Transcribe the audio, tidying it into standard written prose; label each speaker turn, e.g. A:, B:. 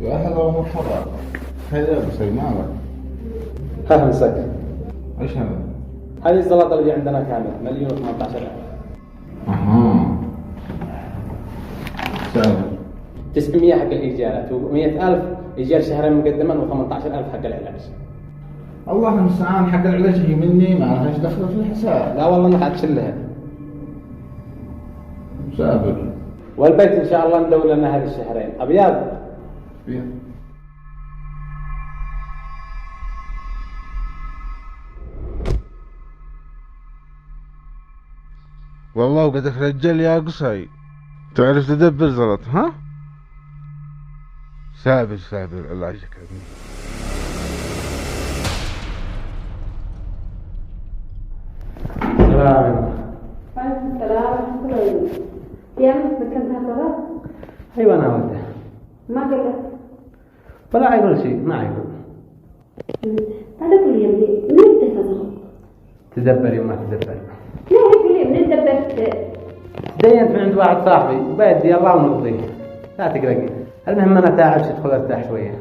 A: يا هلا ومرحبا. خير يا ابو سلمان.
B: ها مسك.
A: ايش هذا؟
B: هذه الزلطة اللي عندنا كامل 1,018,000.
A: اها. سعر
B: 900 حق الإيجارات و100,000 إيجار شهرين مقدما و18,000 حق العلاج.
A: الله المستعان. حق العلاج يجي مني ما لهاش دخل في الحساب.
B: لا والله انك حتشلها.
A: سابر.
B: والبيت ان شاء الله ندور لنا هذه الشهرين ابيض.
A: والله وقدك رجال يا قصي. تعرف تدبر زلط ها؟ سابر الله يجزاك.
B: السلام.
C: وعليكم السلام ورحمة الله وبركاته. يا مسكنت هالطلب؟
B: ايوه انا ولده.
C: ما قال لك؟
B: ولا يقول شيء ما يقول.
C: هذا كل يوم منين تفضل؟
B: تدبري وما تدبري.
C: ليه كل يوم منين دبرت؟
B: تدينت من عند واحد صاحبي وبيدي الله ونقضيه. لا تقلقي. المهم انا تعبت تدخل ارتاح شويه.